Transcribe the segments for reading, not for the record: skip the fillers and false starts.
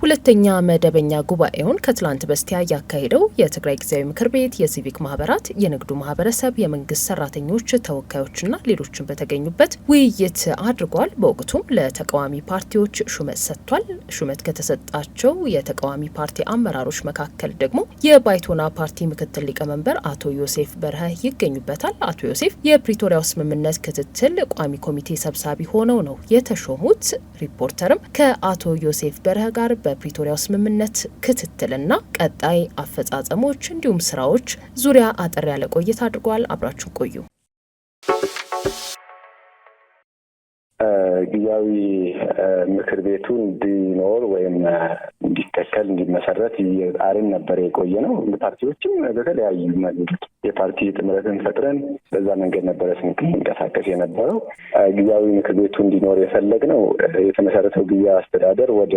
ሁለተኛ መደበኛ ጉባኤውን ከትላንት በስቲያ ያካሄደው የትግራይ ጊዜያዊ ምክር ቤት የሲቪክ ማህበራት፣ የንግዱ ማህበረሰብ፣ የመንግስት ሰራተኞች ተወካዮችና ሌሎችን በተገኙበት ውይይት አድርጓል። በወቅቱም ለተቃዋሚ ፓርቲዎች ሹመት ሰጥቷል። ሹመት ከተሰጣቸው የተቃዋሚ ፓርቲ አመራሮች መካከል ደግሞ የባይቶና ፓርቲ ምክትል ሊቀመንበር አቶ ዮሴፍ በርሀ ይገኙበታል። አቶ ዮሴፍ የፕሪቶሪያው ስምምነት ክትትል ቋሚ ኮሚቴ ሰብሳቢ ሆነው ነው የተሾሙት። ሪፖርተርም ከአቶ ዮሴፍ በርሀ ጋር በፕሪቶሪያው ስምምነት ክትትልና ቀጣይ አፈጻጸሞች እንዲሁም ስራዎች ዙሪያ አጠር ያለ ቆይታ አድርጓል። አብራችሁ ቆዩ። ጊዜያዊ ምክር ቤቱ እንዲኖር ወይም እንዲተከል እንዲመሰረት እየጣርን ነበር የቆየ ነው። ፓርቲዎችም በተለያዩ መንገድ የፓርቲ ጥምረትን ፈጥረን በዛ መንገድ ነበረ ስንቀሳቀስ የነበረው። ጊዜያዊ ምክር ቤቱ እንዲኖር የፈለግነው የተመሰረተው ጊዜያዊ አስተዳደር ወደ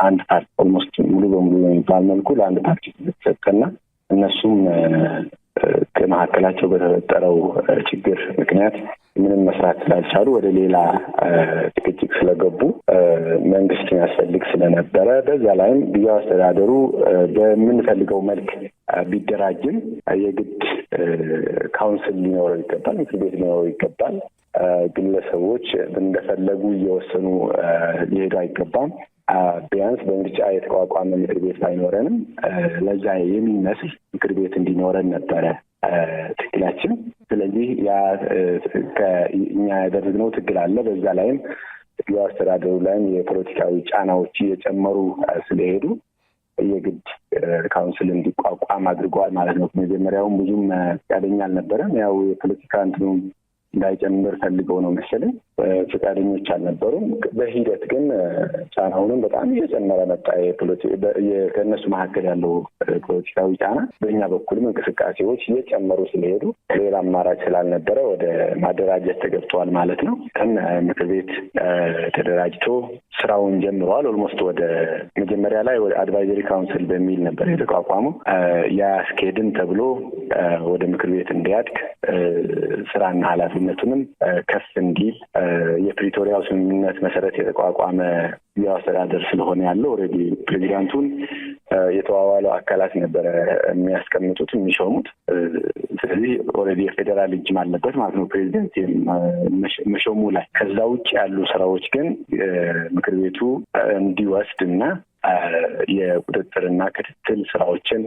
አንድ ፓርቲ ኦልሞስት ሙሉ በሙሉ የሚባል መልኩ ለአንድ ፓርቲ ተሰጠና እነሱም ከመካከላቸው በተፈጠረው ችግር ምክንያት ምንም መስራት ስላልቻሉ ወደ ሌላ ጭቅጭቅ ስለገቡ መንግስት የሚያስፈልግ ስለነበረ በዛ ላይም ጊዜያዊ አስተዳደሩ በምንፈልገው መልክ ቢደራጅም የግድ ካውንስል ሊኖረው ይገባል፣ ምክር ቤት ሊኖረው ይገባል። ግለሰቦች እንደፈለጉ እየወሰኑ ሊሄዱ አይገባም። ቢያንስ በምርጫ የተቋቋመ ምክር ቤት ባይኖረንም ለዛ የሚመስል ምክር ቤት እንዲኖረን ነበረ ትግላችን። ስለዚህ ያ እኛ ያደረግነው ትግል አለ። በዛ ላይም ጊዜያዊ አስተዳደሩ ላይም የፖለቲካዊ ጫናዎች እየጨመሩ ስለሄዱ የግድ ካውንስል እንዲቋቋም አድርገዋል ማለት ነው። መጀመሪያውም ብዙም ፈቃደኛ አልነበረም። ያው የፖለቲካ እንትኑ እንዳይጨምር ፈልገው ነው መሰለኝ ፈቃደኞች አልነበሩም። በሂደት ግን ጫናውንም በጣም እየጨመረ መጣ። ከእነሱ መካከል ያለው ፖለቲካዊ ጫና በእኛ በኩልም እንቅስቃሴዎች እየጨመሩ ስለሄዱ ሌላ አማራጭ ስላልነበረ ወደ ማደራጀት ተገብተዋል ማለት ነው። ምክር ቤት ተደራጅቶ ስራውን ጀምረዋል። ኦልሞስት ወደ መጀመሪያ ላይ ወደ አድቫይዘሪ ካውንስል በሚል ነበር የተቋቋመው። ያስኬድን ተብሎ ወደ ምክር ቤት እንዲያድግ ስራና ኃላፊነቱንም ከፍ እንዲል የፕሪቶሪያው ስምምነት መሰረት የተቋቋመ ጊዜያዊ አስተዳደር ስለሆነ ያለው ኦልሬዲ ፕሬዚዳንቱን የተዋዋለው አካላት ነበረ የሚያስቀምጡት የሚሾሙት። ስለዚህ ኦልሬዲ የፌዴራል እጅም አለበት ማለት ነው ፕሬዚደንት መሾሙ ላይ። ከዛ ውጭ ያሉ ስራዎች ግን ምክር ቤቱ እንዲወስድና የቁጥጥርና ክትትል ስራዎችን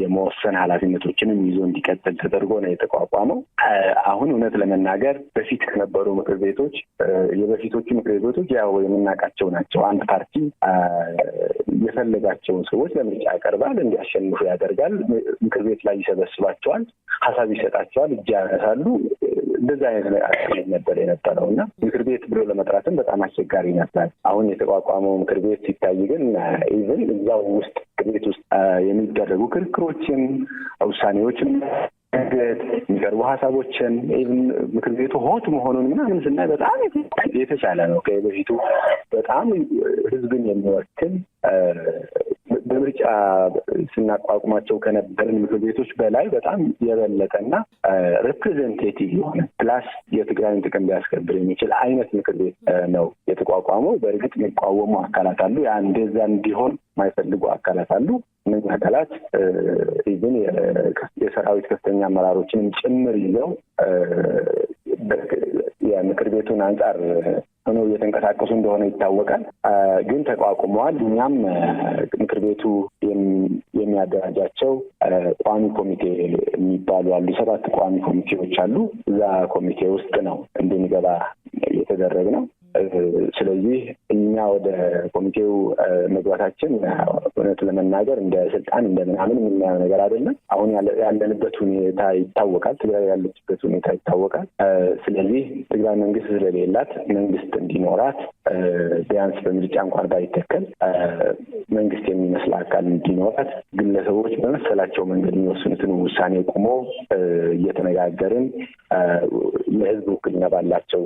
የመወሰን ኃላፊነቶችንም ይዞ እንዲቀጥል ተደርጎ ነው የተቋቋመው። አሁን እውነት ለመናገር በፊት ከነበሩ ምክር ቤቶች የበፊቶቹ ምክር ቤቶች ያው የምናውቃቸው ናቸው። አንድ ፓርቲ የፈለጋቸውን ሰዎች ለምርጫ ያቀርባል፣ እንዲያሸንፉ ያደርጋል፣ ምክር ቤት ላይ ይሰበስባቸዋል፣ ሀሳብ ይሰጣቸዋል፣ እጅ ያነሳሉ። እንደዛ አይነት አካሄድ ነበር የነበረው እና ምክር ቤት ብሎ ለመጥራትም በጣም አስቸጋሪ ነበር። አሁን የተቋቋመው ምክር ቤት ሲታይ ግን ኢቭን እዛው ውስጥ ምክር ቤት ውስጥ የሚደረጉ ክርክሮችን፣ ውሳኔዎችን የሚቀርቡ ሀሳቦችን ኢቭን ምክር ቤቱ ሆት መሆኑን ምናምን ስናይ በጣም የተሻለ ነው። ከበፊቱ በጣም ህዝብን የሚወክል በምርጫ ስናቋቁማቸው ከነበረን ምክር ቤቶች በላይ በጣም የበለጠና ሪፕሬዘንቴቲቭ የሆነ ፕላስ የትግራይን ጥቅም ሊያስከብር የሚችል አይነት ምክር ቤት ነው የተቋቋመው። በእርግጥ የሚቃወሙ አካላት አሉ። ያ እንደዛ እንዲሆን የማይፈልጉ አካላት አሉ። እነዚህ አካላት ኢቭን የሰራዊት ከፍተኛ አመራሮችንም ጭምር ይዘው የምክር ቤቱን አንጻር ሆነው እየተንቀሳቀሱ እንደሆነ ይታወቃል። ግን ተቋቁመዋል። እኛም ምክር ቤቱ የሚያደራጃቸው ቋሚ ኮሚቴ የሚባሉ አሉ። 7 ቋሚ ኮሚቴዎች አሉ። እዛ ኮሚቴ ውስጥ ነው እንድንገባ የተደረግነው። ስለዚህ እኛ ወደ ኮሚቴው መግባታችን እውነት ለመናገር እንደ ስልጣን እንደ ምናምን የምናየው ነገር አይደለም። አሁን ያለንበት ሁኔታ ይታወቃል። ትግራይ ያለችበት ሁኔታ ይታወቃል። ስለዚህ ትግራይ መንግስት ስለሌላት መንግስት እንዲኖራት ቢያንስ በምርጫ እንኳን ባይተከል መንግስት የሚመስል አካል እንዲኖራት ግለሰቦች በመሰላቸው መንገድ የሚወስኑትን ውሳኔ ቆሞ እየተነጋገርን ለህዝብ ውክልና ባላቸው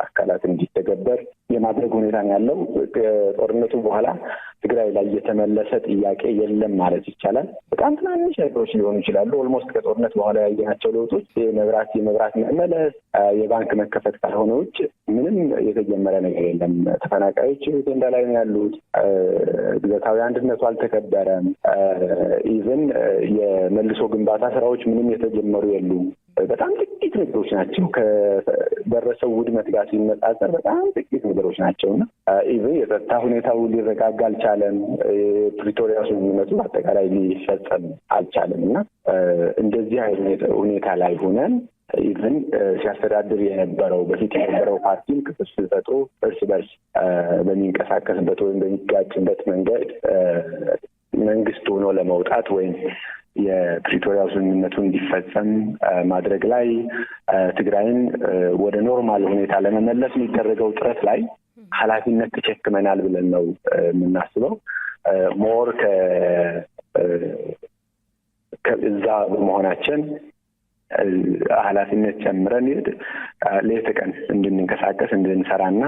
አካላት እንዲተገበር የማድረግ ሁኔታ ነው ያለው። ከጦርነቱ በኋላ ትግራይ ላይ የተመለሰ ጥያቄ የለም ማለት ይቻላል። በጣም ትናንሽ ነገሮች ሊሆኑ ይችላሉ። ኦልሞስት ከጦርነት በኋላ ያየናቸው ለውጦች የመብራት መመለስ፣ የባንክ መከፈት ካልሆነ ውጭ ምንም የተጀመረ ነገር የለም። ተፈናቃዮች ቴንዳ ላይ ነው ያሉት። ግዛታዊ አንድነቱ አልተከበረም። ኢቨን የመልሶ ግንባታ ስራዎች ምንም የተጀመሩ የሉም። በጣም ጥቂት ነገሮች ናቸው። ከደረሰው ውድመት ጋር ሲነጻጸር በጣም ጥቂት ነገሮች ናቸው እና ኢቨን የጸጥታ ሁኔታው ሊረጋጋ አልቻለም። የፕሪቶሪያ ስምምነቱ በአጠቃላይ ሊፈጸም አልቻለም እና እንደዚህ አይነት ሁኔታ ላይ ሆነን ኢቨን ሲያስተዳድር የነበረው በፊት የነበረው ፓርቲም ክፍፍል ፈጥሮ እርስ በርስ በሚንቀሳቀስበት ወይም በሚጋጭበት መንገድ መንግስት ሆኖ ለመውጣት ወይም የፕሪቶሪያ ስምምነቱ እንዲፈጸም ማድረግ ላይ ትግራይን ወደ ኖርማል ሁኔታ ለመመለስ የሚደረገው ጥረት ላይ ኃላፊነት ተሸክመናል ብለን ነው የምናስበው። ሞር ከዛ በመሆናችን ኃላፊነት ጨምረን ሌት ቀን እንድንንቀሳቀስ እንድንሰራና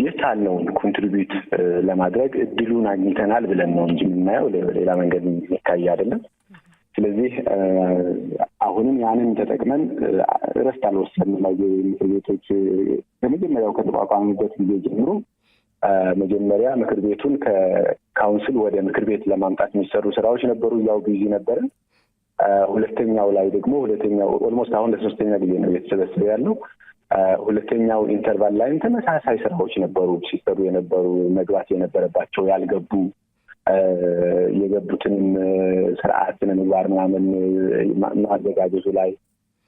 የቻልነውን ኮንትሪቢዩት ለማድረግ እድሉን አግኝተናል ብለን ነው እንጂ የምናየው ሌላ መንገድ የሚታይ አይደለም። ስለዚህ አሁንም ያንን ተጠቅመን እረፍት አልወሰንም። ምክር ቤቶች ከመጀመሪያው ከተቋቋሙበት ጊዜ ጀምሮ መጀመሪያ ምክር ቤቱን ከካውንስል ወደ ምክር ቤት ለማምጣት የሚሰሩ ስራዎች ነበሩ። ያው ቢዚ ነበረ። ሁለተኛው ላይ ደግሞ ኦልሞስት አሁን ለሶስተኛ ጊዜ ነው እየተሰበሰበ ያለው። ሁለተኛው ኢንተርቫል ላይም ተመሳሳይ ስራዎች ነበሩ ሲሰሩ የነበሩ መግባት የነበረባቸው ያልገቡ የገቡትንም ስርዓት ምግባር ምናምን ማዘጋጀቱ ላይ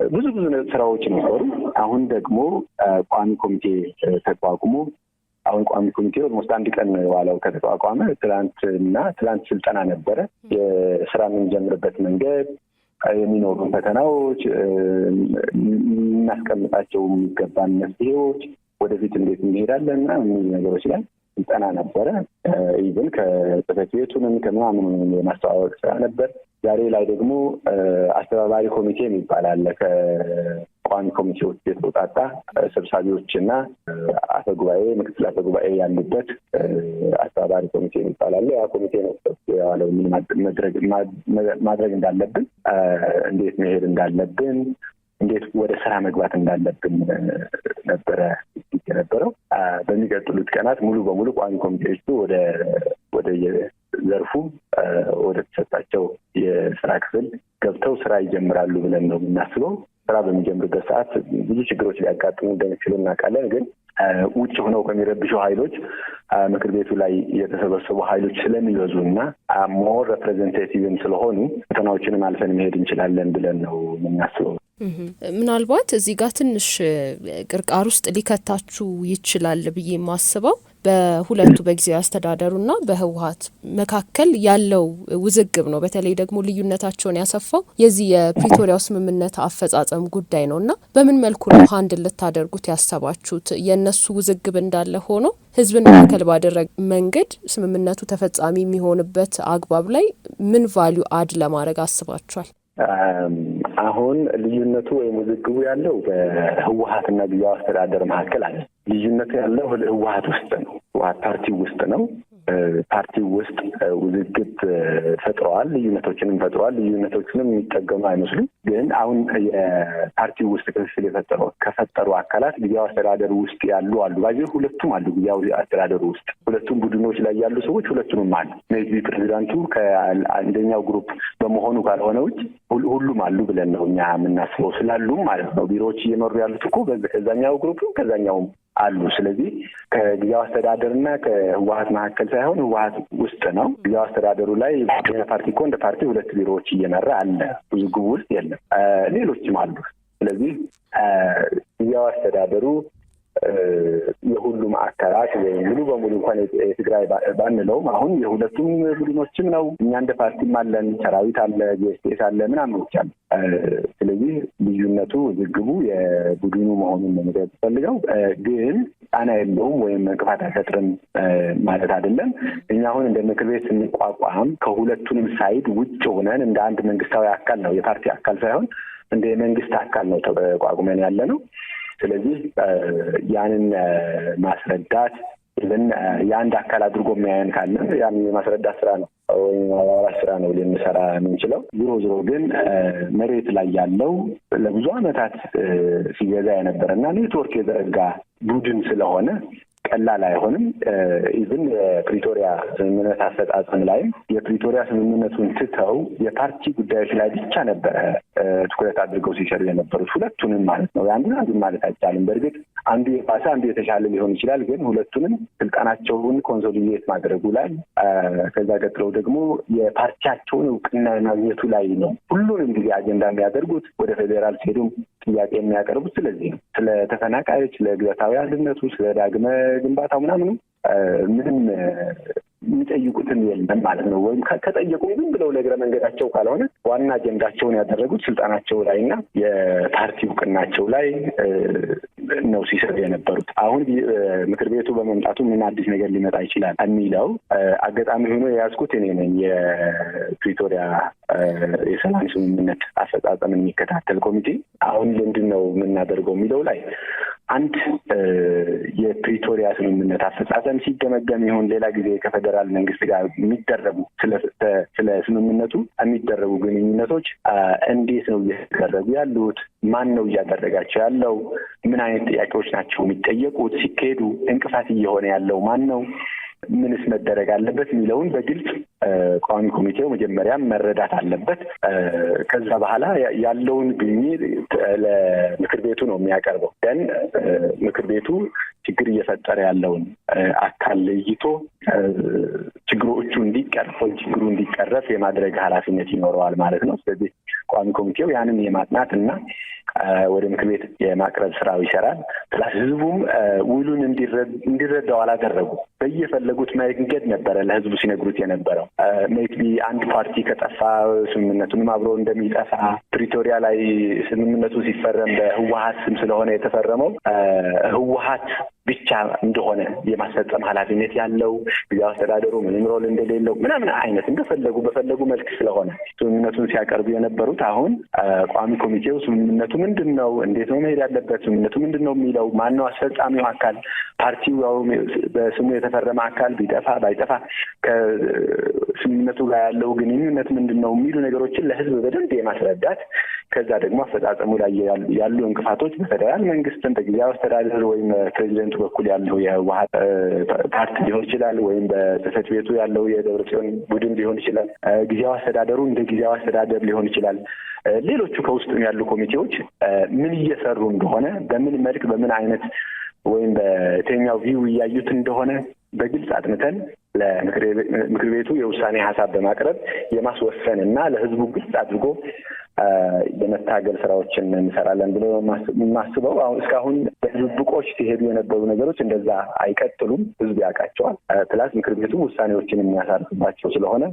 ብዙ ስራዎች ነበሩ። አሁን ደግሞ ቋሚ ኮሚቴ ተቋቁሞ አሁን ቋሚ ኮሚቴ ኦልሞስት አንድ ቀን ዋለው ከተቋቋመ ትላንት ስልጠና ነበረ። የስራ የምንጀምርበት መንገድ፣ የሚኖሩ ፈተናዎች፣ እናስቀምጣቸው የሚገባን መፍትሄዎች፣ ወደፊት እንዴት እንሄዳለን እና የሚሉ ነገሮች ላይ ስልጠና ነበረ። ኢቭን ከጽሕፈት ቤቱንም ከምናምን የማስተዋወቅ ስራ ነበር። ዛሬ ላይ ደግሞ አስተባባሪ ኮሚቴ የሚባል አለ። ከቋሚ ኮሚቴዎች የተውጣጣ ሰብሳቢዎችና አፈጉባኤ፣ ምክትል አፈጉባኤ ያሉበት አስተባባሪ ኮሚቴ የሚባል አለ። ያ ኮሚቴ ነው ያለው ምን ማድረግ እንዳለብን፣ እንዴት መሄድ እንዳለብን፣ እንዴት ወደ ስራ መግባት እንዳለብን ነበረ የነበረው። በሚቀጥሉት ቀናት ሙሉ በሙሉ ቋሚ ኮሚቴዎቹ ወደ የዘርፉ ወደ ተሰጣቸው የስራ ክፍል ገብተው ስራ ይጀምራሉ ብለን ነው የምናስበው። ስራ በሚጀምሩበት ሰዓት ብዙ ችግሮች ሊያጋጥሙ እንደሚችሉ እናውቃለን። ግን ውጭ ሆነው ከሚረብሹ ኃይሎች ምክር ቤቱ ላይ የተሰበሰቡ ኃይሎች ስለሚበዙ እና ሞር ሬፕሬዘንቴቲቭም ስለሆኑ ፈተናዎችንም አልፈን መሄድ እንችላለን ብለን ነው የምናስበው። ምናልባት እዚህ ጋር ትንሽ ቅርቃር ውስጥ ሊከታችሁ ይችላል ብዬ የማስበው በሁለቱ በጊዜያዊ አስተዳደሩና በህወሓት መካከል ያለው ውዝግብ ነው። በተለይ ደግሞ ልዩነታቸውን ያሰፋው የዚህ የፕሪቶሪያው ስምምነት አፈጻጸም ጉዳይ ነው እና በምን መልኩ ነው ሀንድል ልታደርጉት ያሰባችሁት? የእነሱ ውዝግብ እንዳለ ሆኖ ህዝብን ማዕከል ባደረገ መንገድ ስምምነቱ ተፈጻሚ የሚሆንበት አግባብ ላይ ምን ቫልዩ አድ ለማድረግ አስባችኋል? አሁን ልዩነቱ ወይም ውዝግቡ ያለው በህወሓትና ጊዜያዊ አስተዳደር መካከል አለ። ልዩነቱ ያለው ህወሓት ውስጥ ነው። ህወሓት ፓርቲ ውስጥ ነው። ፓርቲው ውስጥ ውዝግብ ፈጥረዋል፣ ልዩነቶችንም ፈጥረዋል። ልዩነቶችንም የሚጠገሙ አይመስሉም። ግን አሁን የፓርቲው ውስጥ ክፍል ከፈጠሩ አካላት ጊዜያዊ አስተዳደሩ ውስጥ ያሉ አሉ። ባይዘ ሁለቱም አሉ። ጊዜያዊ አስተዳደሩ ውስጥ ሁለቱም ቡድኖች ላይ ያሉ ሰዎች ሁለቱንም አሉ። ሜይቢ ፕሬዚዳንቱ ከአንደኛው ግሩፕ በመሆኑ ካልሆነ ውጭ ሁሉም አሉ ብለን ነው እኛ የምናስበው። ስላሉም ማለት ነው ቢሮዎች እየመሩ ያሉት እኮ ከዛኛው ግሩፕም ከዛኛውም አሉ። ስለዚህ ከጊዜያዊ አስተዳደርና ከህወሓት መካከል ሳይሆን ህወሓት ውስጥ ነው። ጊዜያዊ አስተዳደሩ ላይ ፓርቲ እኮ እንደ ፓርቲ ሁለት ቢሮዎች እየመራ አለ። ብዙ ግቡ ውስጥ የለም፣ ሌሎችም አሉ። ስለዚህ ጊዜያዊ አስተዳደሩ የሁሉም አካላት ወይም ሙሉ በሙሉ እንኳን የትግራይ ባንለውም አሁን የሁለቱም ቡድኖችም ነው። እኛ እንደ ፓርቲም አለን፣ ሰራዊት አለ፣ ጂኤስቲኤስ አለ፣ ምናምኖች አሉ። ስለዚህ ልዩነቱ ውዝግቡ የቡድኑ መሆኑን ነው መግለጽ ፈልገው። ግን ጫና የለውም ወይም እንቅፋት አይፈጥርም ማለት አይደለም። እኛ አሁን እንደ ምክር ቤት ስንቋቋም ከሁለቱንም ሳይድ ውጭ ሆነን እንደ አንድ መንግስታዊ አካል ነው፣ የፓርቲ አካል ሳይሆን እንደ መንግስት አካል ነው ተቋቁመን ያለ ነው። ስለዚህ ያንን ማስረዳት ኢቭን የአንድ አካል አድርጎ የሚያየን ካለ ያን የማስረዳት ስራ ነው ወይ ማዋራ ስራ ነው ልንሰራ የምንችለው። ዞሮ ግን መሬት ላይ ያለው ለብዙ ዓመታት ሲገዛ የነበረና ኔትወርክ የዘረጋ ቡድን ስለሆነ ቀላል አይሆንም። ኢቭን የፕሪቶሪያ ስምምነት አፈጻጸም ላይ የፕሪቶሪያ ስምምነቱን ትተው የፓርቲ ጉዳዮች ላይ ብቻ ነበረ ትኩረት አድርገው ሲሰሩ የነበሩት ሁለቱንም ማለት ነው። አንዱን ማለት አይቻልም። በእርግጥ አንዱ የባሰ አንዱ የተሻለ ሊሆን ይችላል። ግን ሁለቱንም ስልጣናቸውን ኮንሶሊዴት ማድረጉ ላይ ከዛ ቀጥለው ደግሞ የፓርቲያቸውን እውቅና ማግኘቱ ላይ ነው ሁሉንም ጊዜ አጀንዳ የሚያደርጉት። ወደ ፌዴራል ሲሄዱም ጥያቄ የሚያቀርቡት ስለዚህ ነው። ስለ ተፈናቃዮች፣ ስለ ግዛታዊ አንድነቱ፣ ስለ ዳግመ ግንባታው ምናምኑ ምንም የሚጠይቁትን የለም ማለት ነው። ወይም ከጠየቁም ግን ብለው ለእግረ መንገዳቸው ካልሆነ ዋና አጀንዳቸውን ያደረጉት ስልጣናቸው ላይ እና የፓርቲ እውቅናቸው ላይ ነው ሲሰሩ የነበሩት። አሁን ምክር ቤቱ በመምጣቱ ምን አዲስ ነገር ሊመጣ ይችላል የሚለው አጋጣሚ ሆኖ የያዝኩት እኔ ነኝ። የፕሪቶሪያ የሰላም ስምምነት አፈጻጸምን የሚከታተል ኮሚቴ አሁን ምንድን ነው የምናደርገው የሚለው ላይ አንድ የፕሪቶሪያ ስምምነት አፈጻጸም ሲገመገም ይሁን ሌላ ጊዜ ከፌደራል መንግስት ጋር የሚደረጉ ስለ ስምምነቱ የሚደረጉ ግንኙነቶች እንዴት ነው እየተደረጉ ያሉት? ማን ነው እያደረጋቸው ያለው? ምን አይነት ጥያቄዎች ናቸው የሚጠየቁት? ሲካሄዱ እንቅፋት እየሆነ ያለው ማን ነው? ምንስ መደረግ አለበት የሚለውን በግልጽ ቋሚ ኮሚቴው መጀመሪያም መረዳት አለበት። ከዛ በኋላ ያለውን ግኝት ለምክር ቤቱ ነው የሚያቀርበው። ግን ምክር ቤቱ ችግር እየፈጠረ ያለውን አካል ለይቶ ችግሮቹ ችግሩ እንዲቀረፍ የማድረግ ኃላፊነት ይኖረዋል ማለት ነው። ስለዚህ ቋሚ ኮሚቴው ያንን የማጥናት እና ወደ ምክር ቤት የማቅረብ ስራው ይሰራል። ፕላስ ህዝቡም ውሉን እንዲረዳው አላደረጉ በየፈለጉት መንገድ ነበረ ለህዝቡ ሲነግሩት የነበረው። ሜይቢ አንድ ፓርቲ ከጠፋ ስምምነቱንም አብሮ እንደሚጠፋ ፕሪቶሪያ ላይ ስምምነቱ ሲፈረም በህወሓት ስም ስለሆነ የተፈረመው ህወሓት ብቻ እንደሆነ የማስፈጸም ኃላፊነት ያለው ጊዜያዊ አስተዳደሩ ምንም ሮል እንደሌለው ምናምን አይነት በፈለጉ መልክ ስለሆነ ስምምነቱን ሲያቀርቡ የነበሩት። አሁን ቋሚ ኮሚቴው ስምምነቱ ምንድን ነው፣ እንዴት ነው መሄድ ያለበት፣ ስምምነቱ ምንድን ነው የሚለው፣ ማነው አስፈጻሚው አካል፣ ፓርቲው በስሙ የተፈረመ አካል ባይጠፋ ከስምምነቱ ጋር ያለው ግንኙነት ምንድን ነው የሚሉ ነገሮችን ለህዝብ በደንብ የማስረዳት ከዛ ደግሞ አፈጻጸሙ ላይ ያሉ እንቅፋቶች በፌደራል መንግስትን በጊዜያዊ አስተዳደር ወይም ፕሬዚደንቱ በኩል ያለው የህወሓት ፓርቲ ሊሆን ይችላል፣ ወይም በጽህፈት ቤቱ ያለው የደብረጽዮን ቡድን ሊሆን ይችላል፣ ጊዜያዊ አስተዳደሩ እንደ ጊዜያዊ አስተዳደር ሊሆን ይችላል። ሌሎቹ ከውስጥም ያሉ ኮሚቴዎች ምን እየሰሩ እንደሆነ በምን መልክ በምን አይነት ወይም በየትኛው ቪው እያዩት እንደሆነ በግልጽ አጥንተን ለምክር ቤቱ የውሳኔ ሀሳብ በማቅረብ የማስወሰን እና ለህዝቡ ግልጽ አድርጎ የመታገል ስራዎችን እንሰራለን ብሎ የማስበው። አሁን እስካሁን በድብቆች ሲሄዱ የነበሩ ነገሮች እንደዛ አይቀጥሉም። ህዝብ ያውቃቸዋል። ፕላስ ምክር ቤቱ ውሳኔዎችን የሚያሳርፍባቸው ስለሆነ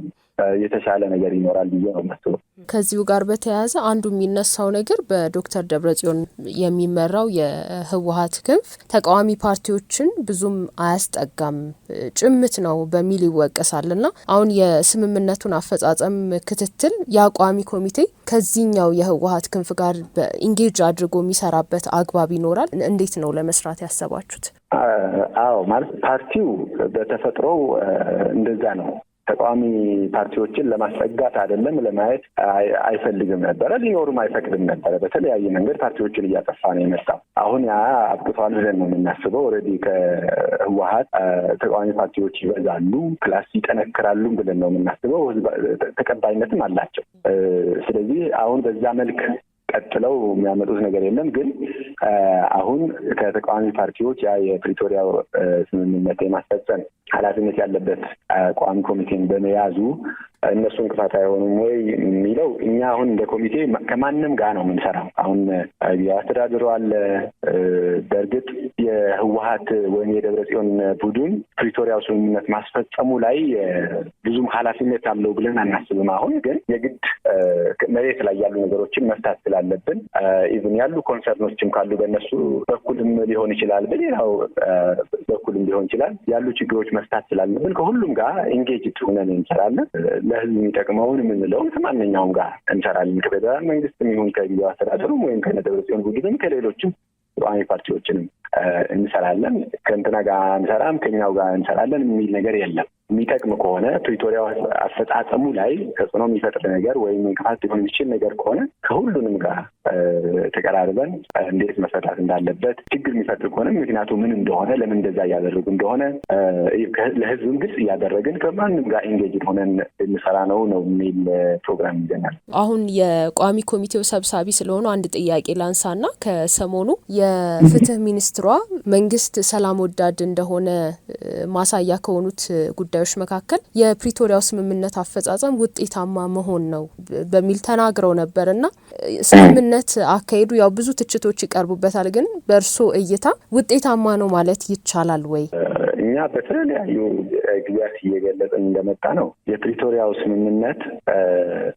የተሻለ ነገር ይኖራል ብዬ ነው የማስበው። ከዚሁ ጋር በተያያዘ አንዱ የሚነሳው ነገር በዶክተር ደብረጽዮን የሚመራው የህወሓት ክንፍ ተቃዋሚ ፓርቲዎችን ብዙም አያስጠጋም፣ ጭምት ነው በሚል ይወቀሳል እና አሁን የስምምነቱን አፈጻጸም ክትትል የቋሚ ኮሚቴ ከዚህኛው የህወሓት ክንፍ ጋር በኢንጌጅ አድርጎ የሚሰራበት አግባብ ይኖራል? እንዴት ነው ለመስራት ያሰባችሁት? አዎ ማለት ፓርቲው በተፈጥሮው እንደዛ ነው። ተቃዋሚ ፓርቲዎችን ለማስጠጋት አይደለም ለማየት አይፈልግም ነበረ፣ ሊኖሩም አይፈቅድም ነበረ። በተለያየ መንገድ ፓርቲዎችን እያጠፋ ነው የመጣው። አሁን ያ አብቅቷል ብለን ነው የምናስበው። ኦልሬዲ ከህወሓት ተቃዋሚ ፓርቲዎች ይበዛሉ፣ ፕላስ ይጠነክራሉ ብለን ነው የምናስበው። ተቀባይነትም አላቸው። ስለዚህ አሁን በዛ መልክ ቀጥለው የሚያመጡት ነገር የለም። ግን አሁን ከተቃዋሚ ፓርቲዎች ያ የፕሪቶሪያው ስምምነት የማስፈጸም ኃላፊነት ያለበት ቋሚ ኮሚቴን በመያዙ እነሱ እንቅፋት አይሆኑም ወይ የሚለው እኛ አሁን እንደ ኮሚቴ ከማንም ጋር ነው የምንሰራው። አሁን አስተዳደሩ አለ። በእርግጥ የህወሓት ወይም የደብረጽዮን ቡድን ፕሪቶሪያው ስምምነት ማስፈጸሙ ላይ ብዙም ኃላፊነት አለው ብለን አናስብም። አሁን ግን የግድ መሬት ላይ ያሉ ነገሮችን መፍታት ስላለብን ኢቭን ያሉ ኮንሰርኖችም ካሉ በእነሱ በኩልም ሊሆን ይችላል፣ በሌላው በኩልም ሊሆን ይችላል፣ ያሉ ችግሮች መፍታት ስላለብን ከሁሉም ጋር ኢንጌጅድ ሆነን እንሰራለን። ለህዝብ የሚጠቅመውን የምንለውን ከማንኛውም ጋር እንሰራለን። ከፌደራል መንግስትም ይሁን ከጊዜያዊ አስተዳደሩም ወይም ከደብረጽዮን ቡድንም ከሌሎችም ተቃዋሚ ፓርቲዎችንም እንሰራለን፣ ከእንትና ጋር እንሰራም ከኛው ጋር እንሰራለን የሚል ነገር የለም። የሚጠቅም ከሆነ ፕሪቶሪያ አፈጻጸሙ ላይ ተጽዕኖ የሚፈጥር ነገር ወይም እንቅፋት ሊሆን የሚችል ነገር ከሆነ ከሁሉንም ጋር ተቀራርበን እንዴት መፈታት እንዳለበት ችግር የሚፈጥር ከሆነ ምክንያቱ ምን እንደሆነ ለምን እንደዛ እያደረጉ እንደሆነ ለህዝብም ግልጽ እያደረግን ከማንም ጋር ኢንጌጅድ ሆነን እንሰራ ነው የሚል ፕሮግራም ይዘናል። አሁን የቋሚ ኮሚቴው ሰብሳቢ ስለሆኑ አንድ ጥያቄ ላንሳና ከሰሞኑ የፍትህ ሚኒስትሯ መንግስት ሰላም ወዳድ እንደሆነ ማሳያ ከሆኑት ጉዳዮች መካከል የፕሪቶሪያው ስምምነት አፈጻጸም ውጤታማ መሆን ነው በሚል ተናግረው ነበርና ስምምነት አካሄዱ ያው ብዙ ትችቶች ይቀርቡበታል፣ ግን በእርሶ እይታ ውጤታማ ነው ማለት ይቻላል ወይ? እኛ በተለያዩ ጊዜያት እየገለጽን እንደመጣ ነው የፕሪቶሪያው ስምምነት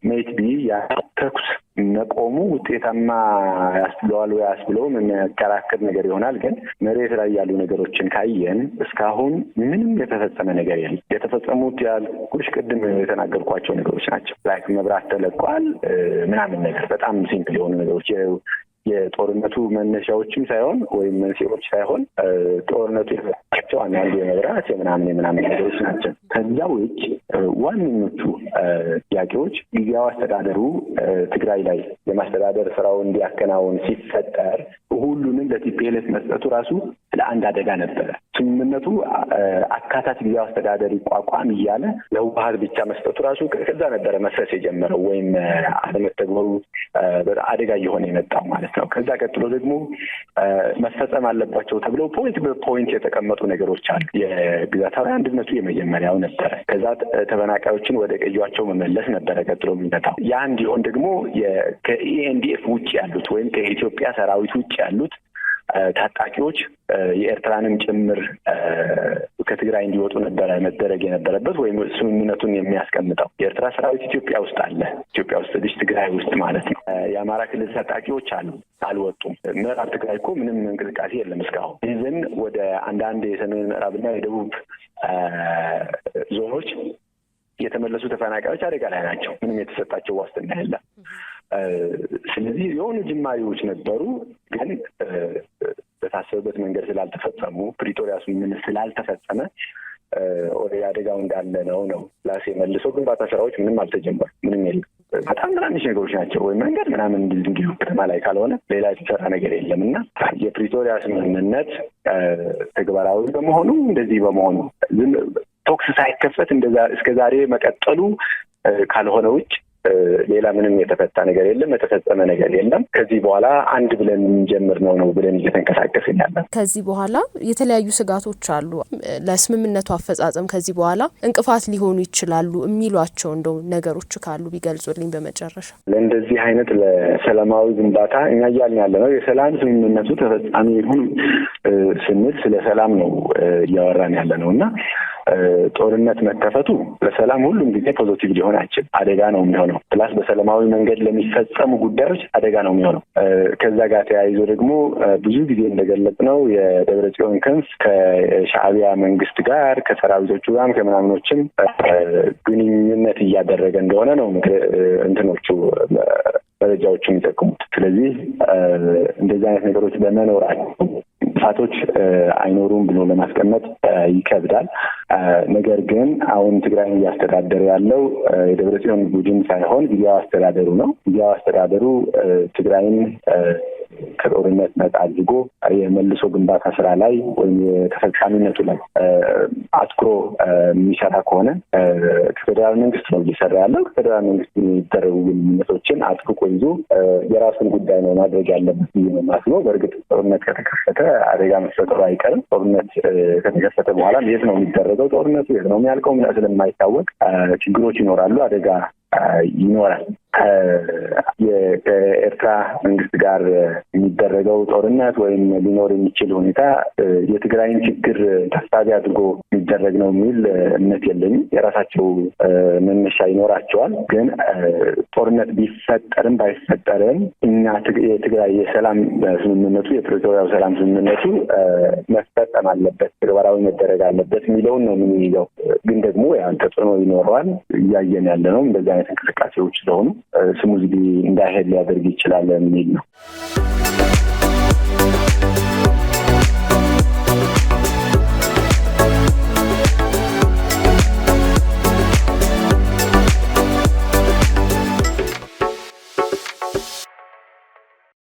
ሜይቢ ተኩስ መቆሙ ውጤታማ ያስብለዋል ወይ ያስብለውም የሚያከራክር ነገር ይሆናል። ግን መሬት ላይ ያሉ ነገሮችን ካየን እስካሁን ምንም የተፈጸመ ነገር የለም። የተፈጸሙት ያልኩሽ ቅድም የተናገርኳቸው ነገሮች ናቸው። ላይክ መብራት ተለቋል ምናምን ነገር በጣም ሲምፕል የሆኑ ነገሮች የጦርነቱ መነሻዎችም ሳይሆን ወይም መንስኤዎች ሳይሆን ጦርነቱ የፈጠራቸው አንዳንድ የመብራት የምናምን ነገሮች ናቸው። ከዛ ውጭ ዋነኞቹ ጥያቄዎች ጊዜያዊ አስተዳደሩ ትግራይ ላይ የማስተዳደር ስራው እንዲያከናውን ሲፈጠር ሁሉንም ለቲፒኤልኤፍ መስጠቱ ራሱ ለአንድ አደጋ ነበረ። ስምምነቱ አካታች ጊዜያዊ አስተዳደር ይቋቋም እያለ ለህወሓት ብቻ መስጠቱ ራሱ ከዛ ነበረ መፍረስ የጀመረው ወይም አለመተግበሩ አደጋ እየሆነ የመጣው ማለት ነው። ከዛ ቀጥሎ ደግሞ መፈጸም አለባቸው ተብለው ፖይንት በፖይንት የተቀመጡ ነገሮች አሉ። የግዛታዊ አንድነቱ የመጀመሪያው ነበረ። ከዛ ተፈናቃዮችን ወደ ቀያቸው መመለስ ነበረ ቀጥሎ የሚመጣው። ያ እንዲሆን ደግሞ ከኢኤንዲኤፍ ውጭ ያሉት ወይም ከኢትዮጵያ ሰራዊት ውጭ ያሉት ታጣቂዎች የኤርትራንም ጭምር ከትግራይ እንዲወጡ ነበረ መደረግ የነበረበት ወይም ስምምነቱን የሚያስቀምጠው። የኤርትራ ሰራዊት ኢትዮጵያ ውስጥ አለ። ኢትዮጵያ ውስጥ ትግራይ ውስጥ ማለት ነው። የአማራ ክልል ታጣቂዎች አልወጡም። ምዕራብ ትግራይ እኮ ምንም እንቅስቃሴ የለም እስካሁን። ይህን ወደ አንዳንድ የሰሜን ምዕራብና የደቡብ ዞኖች የተመለሱ ተፈናቃዮች አደጋ ላይ ናቸው። ምንም የተሰጣቸው ዋስትና የለም። ስለዚህ የሆኑ ጅማሬዎች ነበሩ፣ ግን በታሰበበት መንገድ ስላልተፈጸሙ ፕሪቶሪያ ስምምነት ስላልተፈጸመ ወደ አደጋው እንዳለ ነው። ፕላስ የመልሶ ግንባታ ስራዎች ምንም አልተጀመሩ፣ ምንም የለም። በጣም ትናንሽ ነገሮች ናቸው። ወይም መንገድ ምናምን እንዲሁ ከተማ ላይ ካልሆነ ሌላ የተሰራ ነገር የለም እና የፕሪቶሪያ ስምምነት ተግባራዊ በመሆኑ እንደዚህ በመሆኑ ቶክስ ሳይከፈት እንደዛ እስከ ዛሬ መቀጠሉ ካልሆነ ውጭ ሌላ ምንም የተፈታ ነገር የለም፣ የተፈጸመ ነገር የለም። ከዚህ በኋላ አንድ ብለን እንጀምር ነው ብለን እየተንቀሳቀስን ያለን። ከዚህ በኋላ የተለያዩ ስጋቶች አሉ ለስምምነቱ አፈጻጸም ከዚህ በኋላ እንቅፋት ሊሆኑ ይችላሉ የሚሏቸው እንደው ነገሮች ካሉ ቢገልጹልኝ። በመጨረሻ ለእንደዚህ አይነት ለሰላማዊ ግንባታ እኛ እያልን ያለ ነው የሰላም ስምምነቱ ተፈጻሚ ይሁን ስንል ስለ ሰላም ነው እያወራን ያለ ነው እና ጦርነት መከፈቱ ለሰላም ሁሉም ጊዜ ፖዚቲቭ ሊሆን አይችልም፣ አደጋ ነው የሚሆነው። ፕላስ በሰላማዊ መንገድ ለሚፈጸሙ ጉዳዮች አደጋ ነው የሚሆነው። ከዛ ጋር ተያይዞ ደግሞ ብዙ ጊዜ እንደገለጽነው የደብረጽዮን ክንፍ ከሻዕቢያ መንግስት ጋር ከሰራዊቶቹ ጋር ከምናምኖችም ግንኙነት እያደረገ እንደሆነ ነው እንትኖቹ መረጃዎቹ የሚጠቁሙት። ስለዚህ እንደዚህ አይነት ነገሮች በመኖራቸው ጥፋቶች አይኖሩም ብሎ ለማስቀመጥ ይከብዳል። ነገር ግን አሁን ትግራይን እያስተዳደረ ያለው የደብረጽዮን ቡድን ሳይሆን ጊዜያዊ አስተዳደሩ ነው። ጊዜያዊ አስተዳደሩ ትግራይን ከጦርነት ነጻ አድርጎ የመልሶ ግንባታ ስራ ላይ ወይም የተፈጻሚነቱ ላይ አትኩሮ የሚሰራ ከሆነ ከፌዴራል መንግስት ነው እየሰራ ያለው። ከፌዴራል መንግስት የሚደረጉ ግንኙነቶችን አጥብቆ ይዞ የራሱን ጉዳይ ነው ማድረግ ያለበት ብዬ ነው የማስበው። በእርግጥ ጦርነት ከተከፈተ አደጋ መፈጠሩ አይቀርም። ጦርነት ከተከፈተ በኋላ የት ነው የሚደረገው ጦርነቱ፣ የት ነው የሚያልቀው ስለማይታወቅ ችግሮች ይኖራሉ፣ አደጋ ይኖራል። ከኤርትራ መንግስት ጋር የሚደረገው ጦርነት ወይም ሊኖር የሚችል ሁኔታ የትግራይን ችግር ታሳቢ አድርጎ የሚደረግ ነው የሚል እምነት የለኝም። የራሳቸው መነሻ ይኖራቸዋል። ግን ጦርነት ቢፈጠርም ባይፈጠርም እኛ የትግራይ የሰላም ስምምነቱ የፕሪቶሪያው ሰላም ስምምነቱ መፈጸም አለበት፣ ተግባራዊ መደረግ አለበት የሚለውን ነው የምንይዘው። ግን ደግሞ ያን ተጽዕኖ ይኖረዋል። እያየን ያለ ነው እንደዚህ አይነት እንቅስቃሴዎች ስለሆኑ ስሙዝሊ እንዳይሄድ ሊያደርግ ይችላል የሚል ነው።